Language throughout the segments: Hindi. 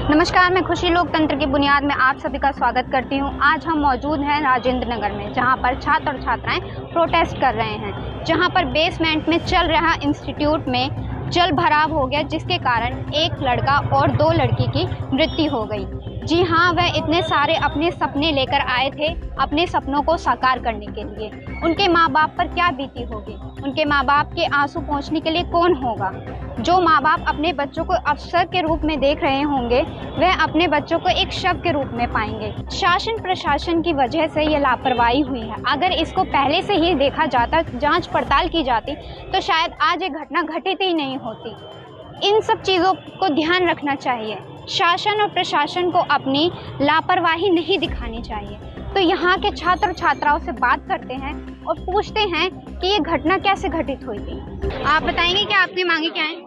नमस्कार, मैं खुशी लोकतंत्र की बुनियाद में आप सभी का स्वागत करती हूं। आज हम मौजूद हैं राजेंद्र नगर में, जहां पर छात्र और छात्राएं प्रोटेस्ट कर रहे हैं, जहां पर बेसमेंट में चल रहा इंस्टीट्यूट में जल भराव हो गया, जिसके कारण एक लड़का और 2 लड़की की मृत्यु हो गई। जी हाँ, वह इतने सारे अपने सपने लेकर आए थे, अपने सपनों को साकार करने के लिए। उनके माँ बाप पर क्या बीती होगी, उनके माँ बाप के आंसू पोंछने के लिए कौन होगा। जो माँ बाप अपने बच्चों को अफसर के रूप में देख रहे होंगे, वह अपने बच्चों को एक शव के रूप में पाएंगे। शासन प्रशासन की वजह से ये लापरवाही हुई है। अगर इसको पहले से ही देखा जाता, जांच पड़ताल की जाती, तो शायद आज ये घटना घटित ही नहीं होती। इन सब चीज़ों को ध्यान रखना चाहिए। शासन और प्रशासन को अपनी लापरवाही नहीं दिखानी चाहिए। तो यहाँ के छात्र और छात्राओं से बात करते हैं और पूछते हैं कि ये घटना कैसे घटित हुई थी। आप बताएंगे कि आपकी मांगे क्या हैं?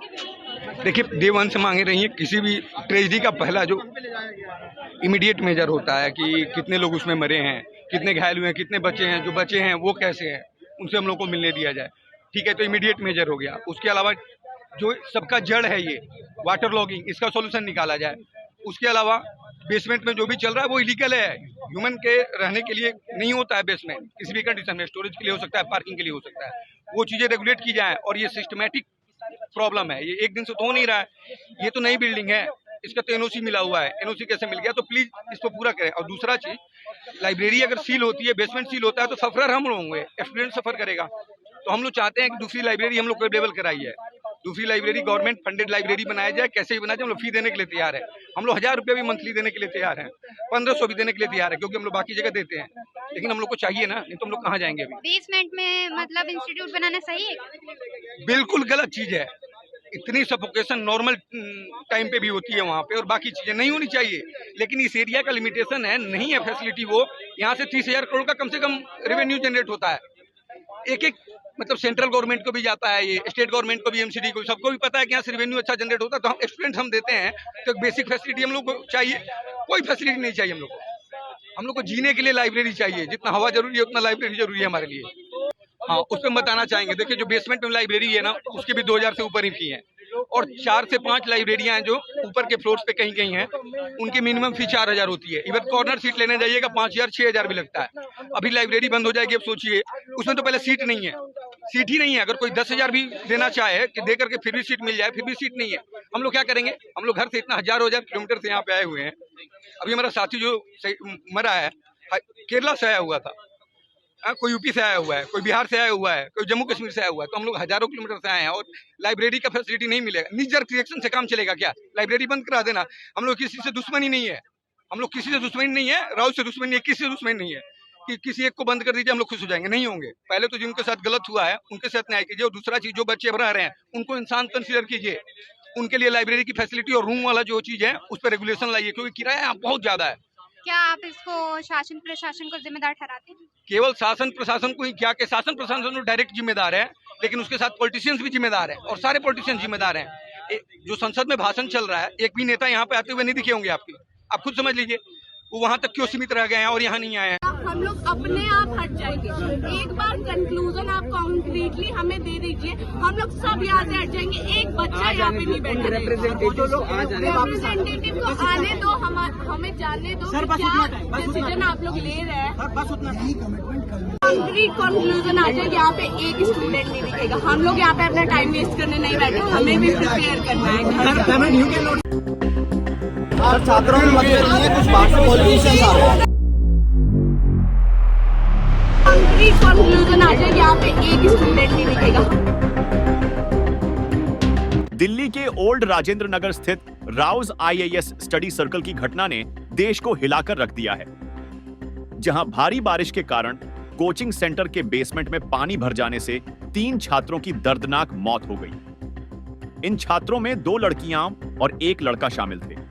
देखिए, डे वन से मांगे रही है। किसी भी ट्रेजिडी का पहला जो इमीडिएट मेजर होता है कि कितने लोग उसमें मरे हैं, कितने घायल हुए हैं, कितने बचे हैं, जो बचे हैं वो कैसे हैं, उनसे हम लोग को मिलने दिया जाए। ठीक है, तो इमीडिएट मेजर हो गया। उसके अलावा जो सबका जड़ है ये वाटर लॉगिंग, इसका सॉल्यूशन निकाला जाए। उसके अलावा बेसमेंट में जो भी चल रहा है वो इलीगल है। ह्यूमन के रहने के लिए नहीं होता है बेसमेंट, किसी भी कंडीशन में स्टोरेज के लिए हो सकता है, पार्किंग के लिए हो सकता है। वो चीज़ें रेगुलेट की जाए। और ये सिस्टमेटिक प्रॉब्लम है, ये एक दिन से तो हो नहीं रहा है। ये तो नई बिल्डिंग है, इसका तो एनओसी मिला हुआ है। एनओसी कैसे मिल गया? तो प्लीज इसको पूरा करें। और दूसरा चीज, लाइब्रेरी अगर सील होती है, बेसमेंट सील होता है, तो सफर हम लोग होंगे, स्टूडेंट सफर करेगा। तो हम लोग चाहते हैं कि दूसरी लाइब्रेरी हम लोग को अवेलेबल कराई है। दूसरी लाइब्रेरी गवर्नमेंट फंडेड लाइब्रेरी बनाया जाए। कैसे भी बनाया जाए, हम लोग फी देने के लिए तैयार है। हम लोग 1000 रुपये भी मंथली देने के लिए तैयार हैं, 1500 भी देने के लिए तैयार है, क्योंकि हम लोग बाकी जगह देते हैं। लेकिन हम लोग को चाहिए ना, नहीं तो हम लोग कहाँ जाएंगे अभी। बेसमेंट में मतलब इंस्टीट्यूट बनाना सही है? बिल्कुल गलत चीज है। इतनी सफोकेशन नॉर्मल टाइम पे भी होती है वहाँ पे, और बाकी चीजें नहीं होनी चाहिए। लेकिन इस एरिया का लिमिटेशन है, नहीं है फैसिलिटी। वो यहाँ से 30,000 करोड़ का कम से कम रेवेन्यू जनरेट होता है। एक मतलब सेंट्रल गवर्नमेंट को भी जाता है, ये स्टेट गवर्नमेंट को भी, एमसीडी को, सबको भी पता है कि यहाँ से रेवेन्यू अच्छा जनरेट होता है। तो हम स्टूडेंट हम देते हैं, तो बेसिक फैसिलिटी हम लोग को चाहिए। कोई फैसिलिटी नहीं चाहिए हम लोग को। हम लोग को जीने के लिए लाइब्रेरी चाहिए। जितना हवा जरूरी है उतना लाइब्रेरी जरूरी है हमारे लिए। हाँ, उस पर बताना चाहेंगे। देखिए, जो बेसमेंट में लाइब्रेरी है ना, उसके भी 2000 से ऊपर ही फी है। और 4 से 5 लाइब्रेरियां हैं जो ऊपर के फ्लोर्स पे कहीं कहीं हैं, उनकी मिनिमम फी 4000 होती है। इवन कॉर्नर सीट लेने जाइएगा 5000 6000 भी लगता है। अभी लाइब्रेरी बंद हो जाएगी, अब सोचिए, उसमें तो पहले सीट नहीं है, सीट ही नहीं है। अगर कोई 10,000 भी देना चाहे कि दे करके फिर भी सीट मिल जाए, फिर भी सीट नहीं है। हम लोग क्या करेंगे? हम लोग घर से इतना हजारों किलोमीटर से यहाँ पे आए हुए हैं। अभी हमारा साथी जो मरा है, केरला से आया हुआ था, कोई यूपी से आया हुआ है, कोई बिहार से आया हुआ है, कोई जम्मू कश्मीर से आया हुआ है। तो हम लोग हजारों किलोमीटर से आए हैं, और लाइब्रेरी का फैसिलिटी नहीं मिलेगा। निजर रिएक्शन से काम चलेगा क्या? लाइब्रेरी बंद करा देना। हम लोग किसी से दुश्मनी नहीं है, हम लोग किसी से दुश्मनी नहीं है, राउत से दुश्मनी नहीं है, किसी से दुश्मनी नहीं है कि किसी एक को बंद कर दीजिए हम लोग खुश हो जाएंगे। नहीं होंगे। पहले तो जिनके साथ गलत हुआ है उनके साथ न्याय कीजिए। और दूसरा चीज, जो बच्चे रह रहे हैं उनको इंसान कंसीडर कीजिए। उनके लिए लाइब्रेरी की फैसिलिटी और रूम वाला जो चीज है उस पर रेगुलेशन लाइए, क्योंकि किराया यहाँ बहुत ज्यादा है। क्या आप इसको शासन प्रशासन को जिम्मेदार ठहराते हैं? केवल शासन प्रशासन को ही क्या, कि शासन प्रशासन तो डायरेक्ट जिम्मेदार है, लेकिन उसके साथ पॉलिटिशियंस भी जिम्मेदार है, और सारे पॉलिटिशियंस जिम्मेदार हैं। जो संसद में भाषण चल रहा है, एक भी नेता यहाँ पे आते हुए नहीं दिखे होंगे आपकी। आप खुद समझ लीजिए वो वहाँ तक क्यों सीमित रह गए हैं और यहाँ नहीं आए हैं। हम लोग अपने आप हट जाएंगे। एक बार कंक्लूजन आप कॉन्क्रीटली हमें दे दीजिए, हम लोग सब यहाँ से हट जाएंगे। एक बच्चा यहाँ पे नहीं बैठा। रिप्रेजेंटेटिव को आने दो, हमें जानने दो क्या डिसीजन आप लोग ले रहे हैं। कॉन्क्रीट कंक्लूजन आ जाए, यहाँ पे एक स्टूडेंट नहीं दिखेगा। हम लोग यहाँ पे अपना टाइम वेस्ट करने नहीं बैठे, हमें भी प्रिपेयर करना है। छात्रों में मतलब नहीं है, कुछ बाहर पॉलिटिशियंस आ रहे हैं। कंक्रीट कंक्लूजन आ जाए, यहाँ पे एक स्टूडेंट नहीं दिखेगा। दिल्ली के ओल्ड राजेंद्र नगर स्थित राउज आईएएस स्टडी सर्कल की घटना ने देश को हिलाकर रख दिया है, जहां भारी बारिश के कारण कोचिंग सेंटर के बेसमेंट में पानी भर जाने से 3 छात्रों की दर्दनाक मौत हो गई। इन छात्रों में 2 लड़कियां और 1 लड़का शामिल थे।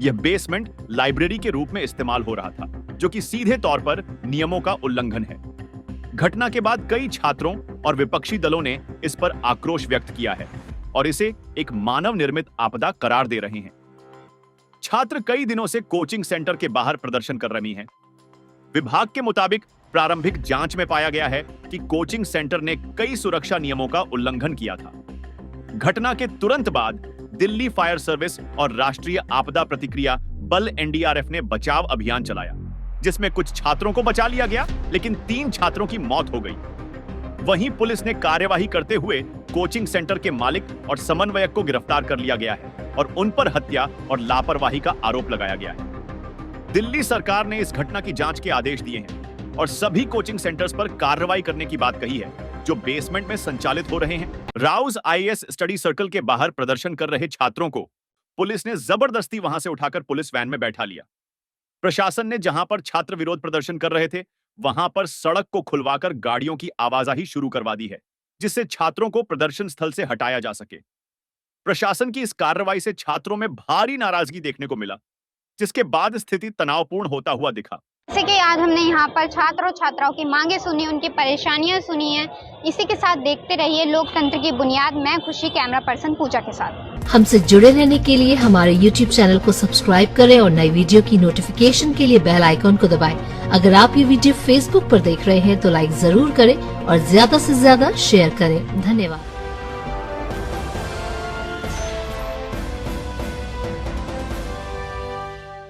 यह बेसमेंट लाइब्रेरी के रूप में इस्तेमाल हो रहा था, जो कि सीधे तौर पर नियमों का उल्लंघन है। घटना के बाद कई छात्रों और विपक्षी दलों ने इस पर आक्रोश व्यक्त किया है और इसे एक मानव निर्मित आपदा करार दे रहे हैं। छात्र कई दिनों से कोचिंग सेंटर के बाहर प्रदर्शन कर रही हैं। विभाग के मुताबिक प्रारंभिक जांच में पाया गया है कि कोचिंग सेंटर ने कई सुरक्षा नियमों का उल्लंघन किया था। घटना के तुरंत बाद दिल्ली फायर सर्विस और राष्ट्रीय आपदा प्रतिक्रिया बल एनडीआरएफ ने बचाव अभियान चलाया, जिसमें कुछ छात्रों को बचा लिया गया, लेकिन 3 छात्रों की मौत हो गई। वहीं पुलिस ने कार्यवाही करते हुए कोचिंग सेंटर के मालिक और समन्वयक को गिरफ्तार कर लिया गया है और उन पर हत्या और लापरवाही का आरोप लगाया गया है। दिल्ली सरकार ने इस घटना की जांच के आदेश दिए हैं और सभी कोचिंग सेंटर्स पर कार्रवाई करने की बात कही है जो बेसमेंट में संचालित हो रहे हैं। राउज आईएएस स्टडी सर्कल के बाहर प्रदर्शन कर रहे छात्रों को पुलिस ने जबरदस्ती वहां से उठाकर पुलिस वैन में बैठा लिया। प्रशासन ने जहां पर छात्र विरोध प्रदर्शन कर रहे थे, वहां पर सड़क को खुलवाकर गाड़ियों की आवाजाही शुरू करवा दी है, जिससे छात्रों को प्रदर्शन स्थल से हटाया जा सके। प्रशासन की इस कार्रवाई से छात्रों में भारी नाराजगी देखने को मिला, जिसके बाद स्थिति तनावपूर्ण होता हुआ दिखा। जैसे कि आज हमने यहाँ पर छात्र और छात्राओं की मांगे सुनी, उनकी परेशानियां सुनी हैं। इसी के साथ देखते रहिए लोकतंत्र की बुनियाद। मैं खुशी, कैमरा पर्सन पूजा के साथ। हमसे जुड़े रहने के लिए हमारे YouTube चैनल को सब्सक्राइब करें और नई वीडियो की नोटिफिकेशन के लिए बेल आइकॉन को दबाएं। अगर आप ये वीडियो Facebook पर देख रहे हैं तो लाइक जरूर करें और ज्यादा से ज्यादा शेयर करें। धन्यवाद।